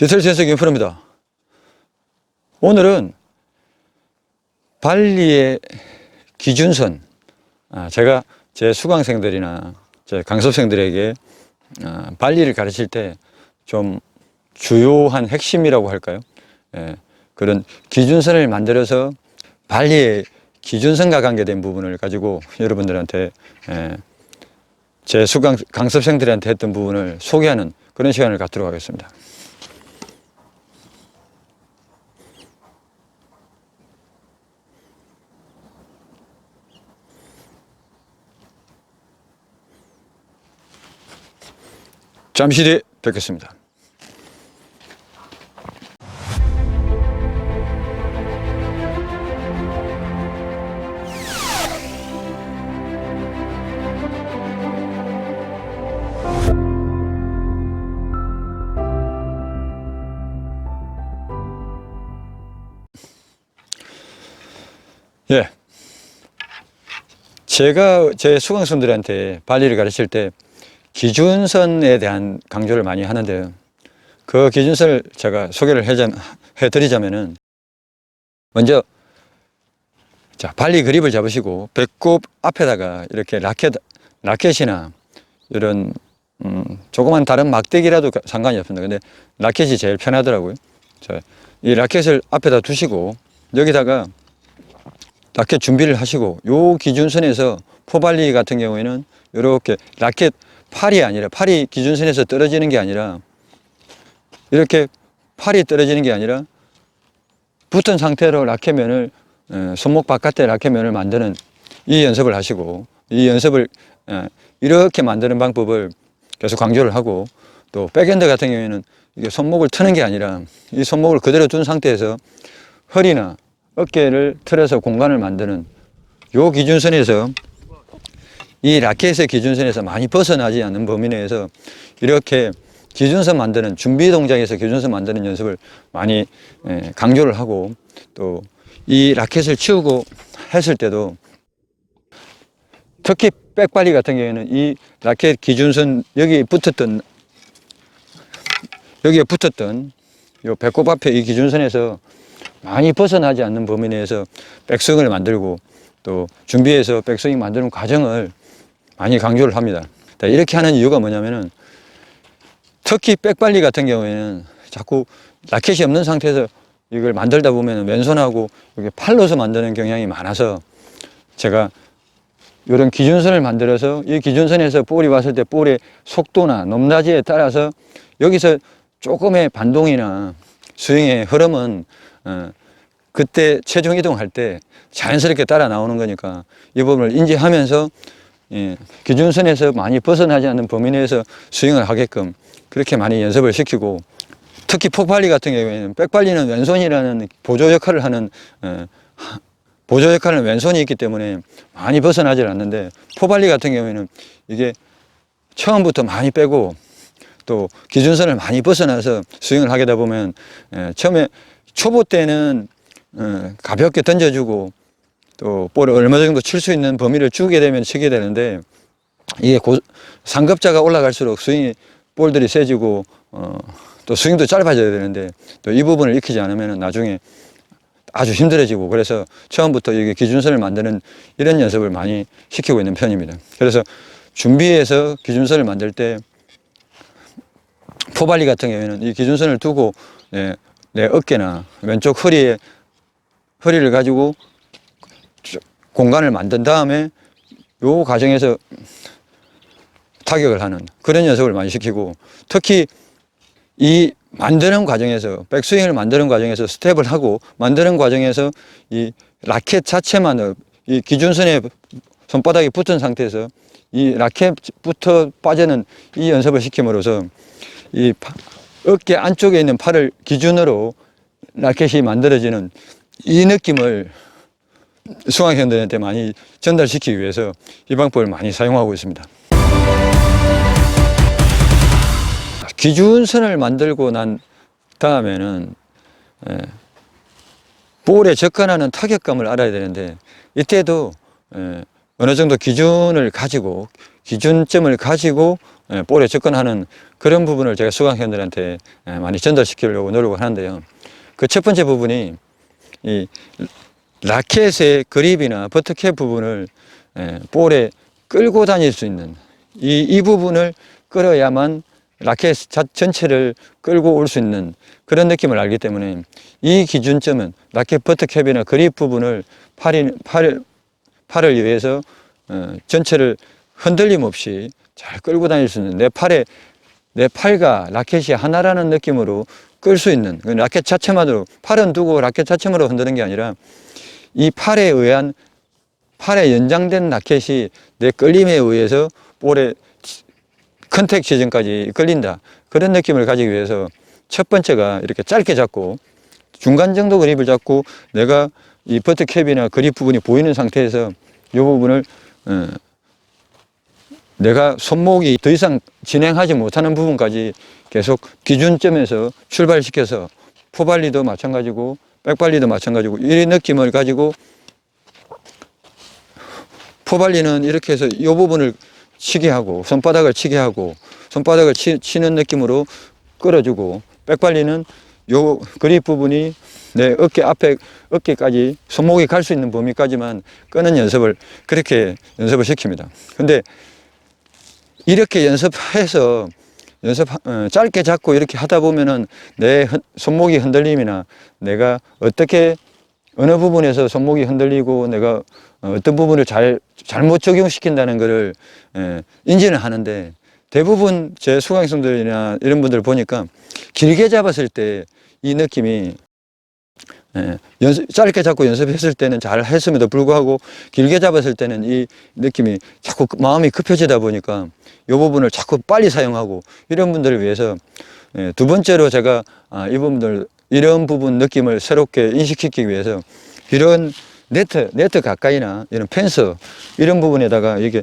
디테일 채색 인프로입니다. 오늘은 발리의 기준선, 제가 제 수강생들이나 제 강습생들에게 발리를 가르칠 때 좀 주요한 핵심이라고 할까요? 그런 기준선을 만들어서 발리의 기준선과 관계된 부분을 가지고 여러분들한테 제 강습생들한테 했던 부분을 소개하는 그런 시간을 갖도록 하겠습니다. 잠시 뒤에 뵙겠습니다. 제가 제 수강생들한테 발리를 가르칠 때 기준선에 대한 강조를 많이 하는데요. 그 기준선을 제가 소개를 해드리자면은, 먼저, 발리 그립을 잡으시고, 배꼽 앞에다가 이렇게 라켓이나 이런, 조그만 다른 막대기라도 상관이 없습니다. 근데 라켓이 제일 편하더라고요. 이 라켓을 앞에다 두시고, 여기다가 라켓 준비를 하시고, 요 기준선에서 포발리 같은 경우에는 이렇게 라켓 팔이 기준선에서 떨어지는 게 아니라, 이렇게 팔이 떨어지는 게 아니라 붙은 상태로 라켓면을, 손목 바깥에 라켓면을 만드는 이 연습을 하시고, 이 연습을 이렇게 만드는 방법을 계속 강조를 하고, 또 백핸드 같은 경우에는 이게 손목을 트는 게 아니라 이 손목을 그대로 둔 상태에서 허리나 어깨를 틀어서 공간을 만드는 요 기준선에서, 이 라켓의 기준선에서 많이 벗어나지 않는 범위 내에서 이렇게 기준선 만드는, 준비 동작에서 기준선 만드는 연습을 많이 강조를 하고, 또 이 라켓을 치우고 했을 때도, 특히 백발리 같은 경우에는 이 라켓 기준선 여기에 붙었던 요 배꼽 앞에 이 기준선에서 많이 벗어나지 않는 범위 내에서 백스윙을 만들고, 또 준비해서 백스윙 만드는 과정을 많이 강조를 합니다. 이렇게 하는 이유가 뭐냐면은, 특히 백발리 같은 경우에는 자꾸 라켓이 없는 상태에서 이걸 만들다 보면 왼손하고 이렇게 팔로서 만드는 경향이 많아서, 제가 이런 기준선을 만들어서 이 기준선에서 볼이 왔을 때 볼의 속도나 높낮이에 따라서 여기서 조금의 반동이나 스윙의 흐름은 그때 체중 이동할 때 자연스럽게 따라 나오는 거니까, 이 부분을 인지하면서 기준선에서 많이 벗어나지 않는 범위 내에서 스윙을 하게끔 그렇게 많이 연습을 시키고, 특히 포발리 같은 경우에는 백발리는 왼손이라는 보조 역할을 하는 왼손이 있기 때문에 많이 벗어나질 않는데, 포발리 같은 경우에는 이게 처음부터 많이 빼고 또 기준선을 많이 벗어나서 스윙을 하게 되다 보면, 처음에 초보 때는 가볍게 던져주고 또 볼을 얼마 정도 칠 수 있는 범위를 주게 되면 치게 되는데, 이게 상급자가 올라갈수록 스윙이 볼들이 세지고 또 스윙도 짧아져야 되는데, 또 이 부분을 익히지 않으면 나중에 아주 힘들어지고, 그래서 처음부터 이게 기준선을 만드는 이런 연습을 많이 시키고 있는 편입니다. 그래서 준비해서 기준선을 만들 때 포발리 같은 경우에는 이 기준선을 두고 내 어깨나 왼쪽 허리를 가지고 공간을 만든 다음에 요 과정에서 타격을 하는 그런 연습을 많이 시키고, 특히 이 만드는 과정에서, 백스윙을 만드는 과정에서 스텝을 하고 만드는 과정에서 이 라켓 자체만 이 기준선에 손바닥이 붙은 상태에서 이 라켓부터 빠지는 이 연습을 시킴으로써 이 어깨 안쪽에 있는 팔을 기준으로 라켓이 만들어지는 이 느낌을 수강생들한테 많이 전달시키기 위해서 이 방법을 많이 사용하고 있습니다. 기준선을 만들고 난 다음에는 볼에 접근하는 타격감을 알아야 되는데, 이때도 어느 정도 기준점을 가지고 볼에 접근하는 그런 부분을 제가 수강생들한테 많이 전달시키려고 노력을 하는데요. 그 첫 번째 부분이 이 라켓의 그립이나 버터캡 부분을 볼에 끌고 다닐 수 있는 이 부분을 끌어야만 라켓 전체를 끌고 올 수 있는 그런 느낌을 알기 때문에 이 기준점은 라켓 버터캡이나 그립 부분을 팔을 위해서 전체를 흔들림 없이 잘 끌고 다닐 수 있는 내 팔과 라켓이 하나라는 느낌으로 끌 수 있는 라켓 자체만으로 팔은 두고 라켓 자체만으로 흔드는 게 아니라 이 팔에 연장된 라켓이 내 끌림에 의해서 볼에 컨택 지점까지 끌린다. 그런 느낌을 가지기 위해서 첫 번째가 이렇게 짧게 잡고 중간 정도 그립을 잡고 내가 이 버터캡이나 그립 부분이 보이는 상태에서 이 부분을 내가 손목이 더 이상 진행하지 못하는 부분까지 계속 기준점에서 출발시켜서 포발리도 마찬가지고 백발리도 마찬가지고 이 느낌을 가지고 포발리는 이렇게 해서 이 부분을 치게 하고 손바닥을 치게 하고 손바닥을 치는 느낌으로 끌어주고 백발리는 요 그립 부분이 내 어깨까지 손목이 갈 수 있는 범위까지만 끄는 연습을 그렇게 연습을 시킵니다. 근데 이렇게 연습해서 짧게 잡고 이렇게 하다 보면은 내 손목이 흔들림이나 내가 어느 부분에서 손목이 흔들리고 내가 어떤 부분을 잘못 적용시킨다는 것을 인지는 하는데 대부분 제 수강생들이나 이런 분들 보니까 길게 잡았을 때 이 느낌이 짧게 잡고 연습했을 때는 잘 했음에도 불구하고 길게 잡았을 때는 이 느낌이 자꾸 마음이 급해지다 보니까 이 부분을 자꾸 빨리 사용하고 이런 분들을 위해서 두 번째로 제가 이분들 이런 부분 느낌을 새롭게 인식시키기 위해서 이런 네트 가까이나 이런 펜스 이런 부분에다가 이게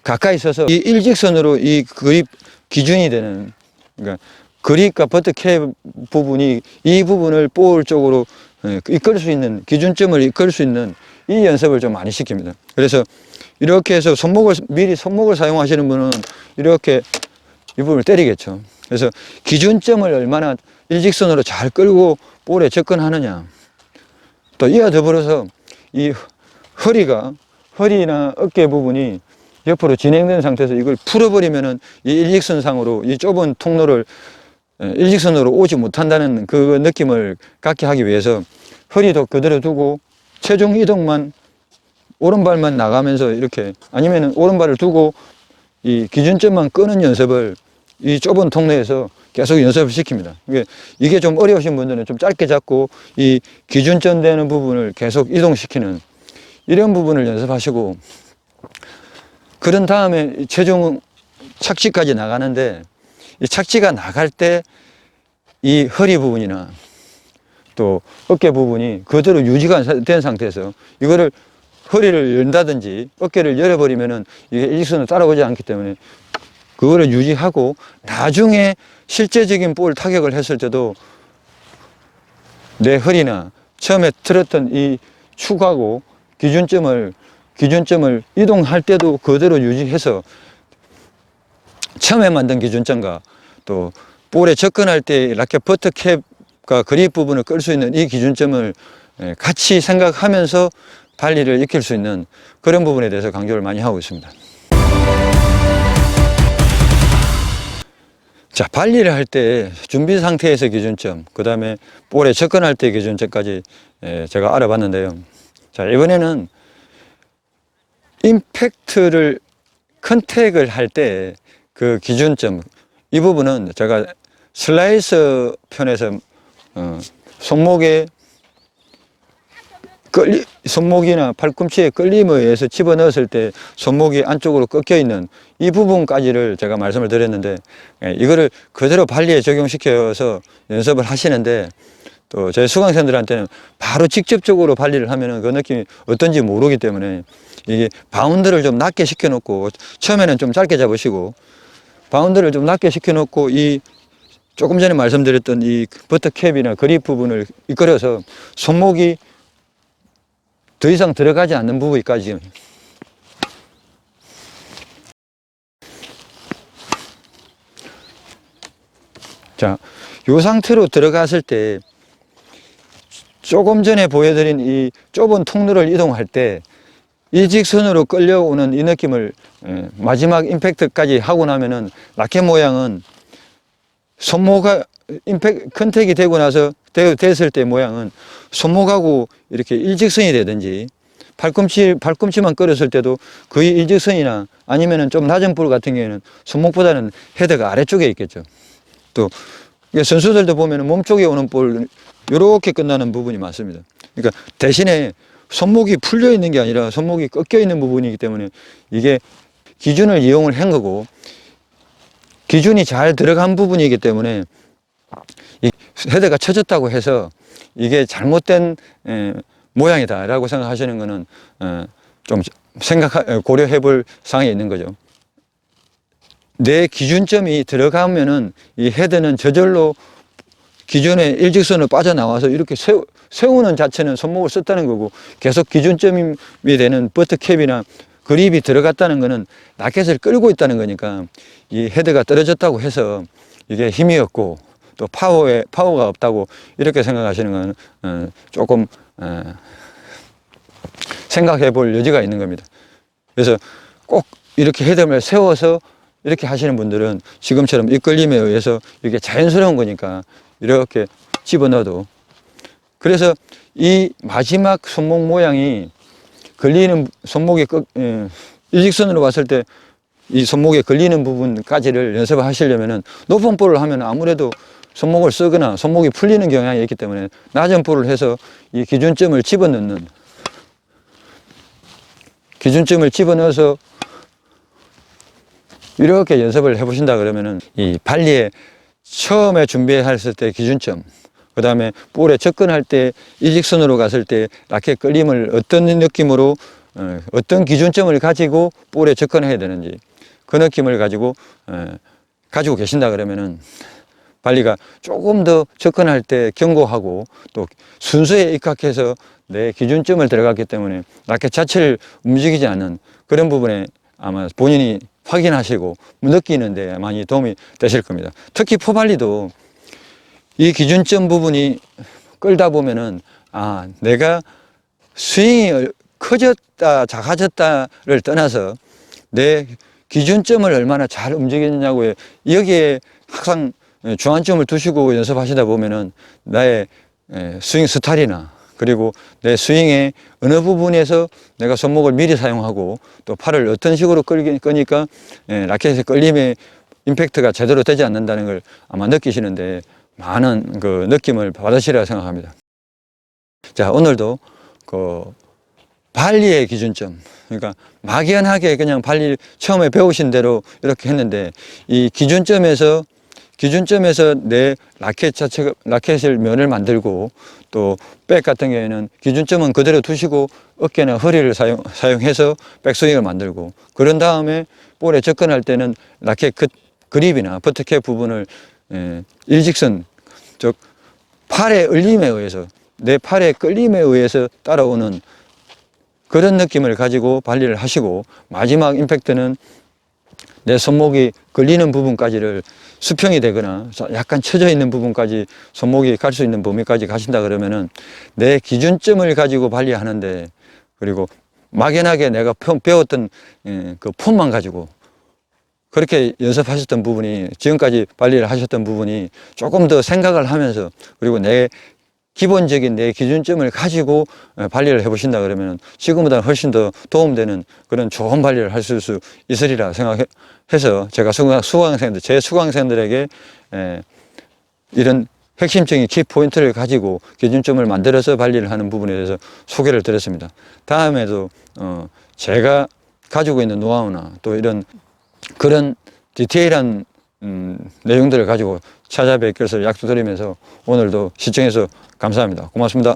가까이 서서 이 일직선으로 이 그립 기준이 되는 그러니까 그립과 버터캡 부분이 이 부분을 볼 쪽으로 이끌 수 있는 기준점을 이끌 수 있는 이 연습을 좀 많이 시킵니다. 그래서 이렇게 해서 미리 손목을 사용하시는 분은 이렇게 이 부분을 때리겠죠. 그래서 기준점을 얼마나 일직선으로 잘 끌고 볼에 접근하느냐. 또 이와 더불어서 이 허리나 어깨 부분이 옆으로 진행된 상태에서 이걸 풀어버리면은 이 일직선상으로 이 좁은 통로를 일직선으로 오지 못한다는 그 느낌을 갖게 하기 위해서 허리도 그대로 두고 체중 이동만 오른발만 나가면서 이렇게 아니면 오른발을 두고 이 기준점만 끄는 연습을 이 좁은 통로에서 계속 연습을 시킵니다. 이게 좀 어려우신 분들은 좀 짧게 잡고 이 기준점 되는 부분을 계속 이동시키는 이런 부분을 연습하시고 그런 다음에 체중 착지까지 나가는데 이 착지가 나갈 때 이 허리 부분이나 또 어깨 부분이 그대로 유지가 된 상태에서 이거를 허리를 연다든지 어깨를 열어버리면은 이게 일직선으로 따라오지 않기 때문에 그거를 유지하고 나중에 실제적인 볼 타격을 했을 때도 내 허리나 처음에 틀었던 이 축하고 기준점을 이동할 때도 그대로 유지해서 처음에 만든 기준점과 또 볼에 접근할 때 라켓 버터캡과 그립 부분을 끌 수 있는 이 기준점을 같이 생각하면서 발리를 익힐 수 있는 그런 부분에 대해서 강조를 많이 하고 있습니다. 자, 발리를 할 때 준비 상태에서 기준점, 그 다음에 볼에 접근할 때 기준점까지 제가 알아봤는데요. 자, 이번에는 임팩트를 컨택을 할 때 그 기준점, 이 부분은 제가 슬라이서 편에서 손목이나 팔꿈치에 끌림에 의해서 집어넣었을 때 손목이 안쪽으로 꺾여 있는 이 부분까지를 제가 말씀을 드렸는데 이거를 그대로 발리에 적용시켜서 연습을 하시는데 또 제 수강생들한테는 바로 직접적으로 발리를 하면은 그 느낌이 어떤지 모르기 때문에 이게 바운드를 좀 낮게 시켜놓고 처음에는 좀 짧게 잡으시고 바운드를 좀 낮게 시켜놓고 이 조금 전에 말씀드렸던 이 버터캡이나 그립 부분을 이끌어서 손목이 더 이상 들어가지 않는 부분까지 자, 요 상태로 들어갔을 때 조금 전에 보여드린 이 좁은 통로를 이동할 때 일직선으로 끌려오는 이 느낌을 마지막 임팩트까지 하고 나면은 라켓 모양은 손목가 컨택이 되고 나서 됐을 때 모양은 손목하고 이렇게 일직선이 되든지 팔꿈치만 끌었을 때도 거의 일직선이나 아니면은 좀 낮은 볼 같은 경우에는 손목보다는 헤드가 아래쪽에 있겠죠. 또 선수들도 보면은 몸쪽에 오는 볼 이렇게 끝나는 부분이 많습니다. 그러니까 대신에 손목이 풀려 있는 게 아니라 손목이 꺾여 있는 부분이기 때문에 이게 기준을 이용을 한 거고 기준이 잘 들어간 부분이기 때문에 이 헤드가 쳐졌다고 해서 이게 잘못된 모양이다라고 생각하시는 거는 좀 고려해 볼 사항이 있는 거죠. 내 기준점이 들어가면은 이 헤드는 저절로 기준의 일직선으로 빠져나와서 이렇게 세우는 자체는 손목을 썼다는 거고 계속 기준점이 되는 버트캡이나 그립이 들어갔다는 거는 라켓을 끌고 있다는 거니까 이 헤드가 떨어졌다고 해서 이게 힘이 없고 또 파워가 없다고 이렇게 생각하시는 건 조금 생각해 볼 여지가 있는 겁니다. 그래서 꼭 이렇게 헤드를 세워서 이렇게 하시는 분들은 지금처럼 이끌림에 의해서 이게 자연스러운 거니까 이렇게 집어넣어도 그래서 이 마지막 손목 모양이 걸리는 손목에 일직선으로 봤을 때 이 손목에 걸리는 부분까지를 연습을 하시려면은 높은 볼을 하면 아무래도 손목을 쓰거나 손목이 풀리는 경향이 있기 때문에 낮은 볼을 해서 이 기준점을 집어넣어서 이렇게 연습을 해 보신다 그러면은 이 발리에 처음에 준비했을 때 기준점, 그 다음에 볼에 접근할 때 일직선으로 갔을 때 라켓 끌림을 어떤 느낌으로 어떤 기준점을 가지고 볼에 접근해야 되는지 그 느낌을 가지고 계신다 그러면은 발리가 조금 더 접근할 때 경고하고 또 순서에 입각해서 내 기준점을 들어갔기 때문에 라켓 자체를 움직이지 않는 그런 부분에 아마 본인이 확인하시고 느끼는데 많이 도움이 되실 겁니다. 특히 포발리도 이 기준점 부분이 끌다 보면은 내가 스윙이 커졌다 작아졌다를 떠나서 내 기준점을 얼마나 잘 움직이느냐고요. 여기에 항상 중앙점을 두시고 연습하시다 보면은 나의 스윙 스타일이나 그리고 내 스윙의 어느 부분에서 내가 손목을 미리 사용하고 또 팔을 어떤 식으로 끄니까 라켓의 끌림의 임팩트가 제대로 되지 않는다는 걸 아마 느끼시는데 많은 그 느낌을 받으시리라 생각합니다. 자, 오늘도 그 발리의 기준점, 그러니까 막연하게 그냥 발리 처음에 배우신 대로 이렇게 했는데 이 기준점에서 내 라켓을 면을 만들고 또 백 같은 경우에는 기준점은 그대로 두시고 어깨나 허리를 사용해서 백스윙을 만들고 그런 다음에 볼에 접근할 때는 라켓 그립이나 버트캡 부분을 일직선, 즉 팔의 울림에 의해서 내 팔의 끌림에 의해서 따라오는 그런 느낌을 가지고 발리를 하시고 마지막 임팩트는 내 손목이 걸리는 부분까지를 수평이 되거나 약간 처져 있는 부분까지 손목이 갈 수 있는 범위까지 가신다 그러면은 내 기준점을 가지고 발리하는데 그리고 막연하게 내가 배웠던 그 폼만 가지고 그렇게 연습하셨던 부분이 지금까지 발리를 하셨던 부분이 조금 더 생각을 하면서 그리고 기본적인 내 기준점을 가지고 발리를 해보신다 그러면 지금보다 훨씬 더 도움되는 그런 좋은 발리를 하실 수 있으리라 생각해서 제가 제 수강생들에게 이런 핵심적인 키포인트를 가지고 기준점을 만들어서 발리를 하는 부분에 대해서 소개를 드렸습니다. 다음에도 제가 가지고 있는 노하우나 또 그런 디테일한 내용들을 가지고 찾아뵙길 약속드리면서 오늘도 시청해서 감사합니다. 고맙습니다.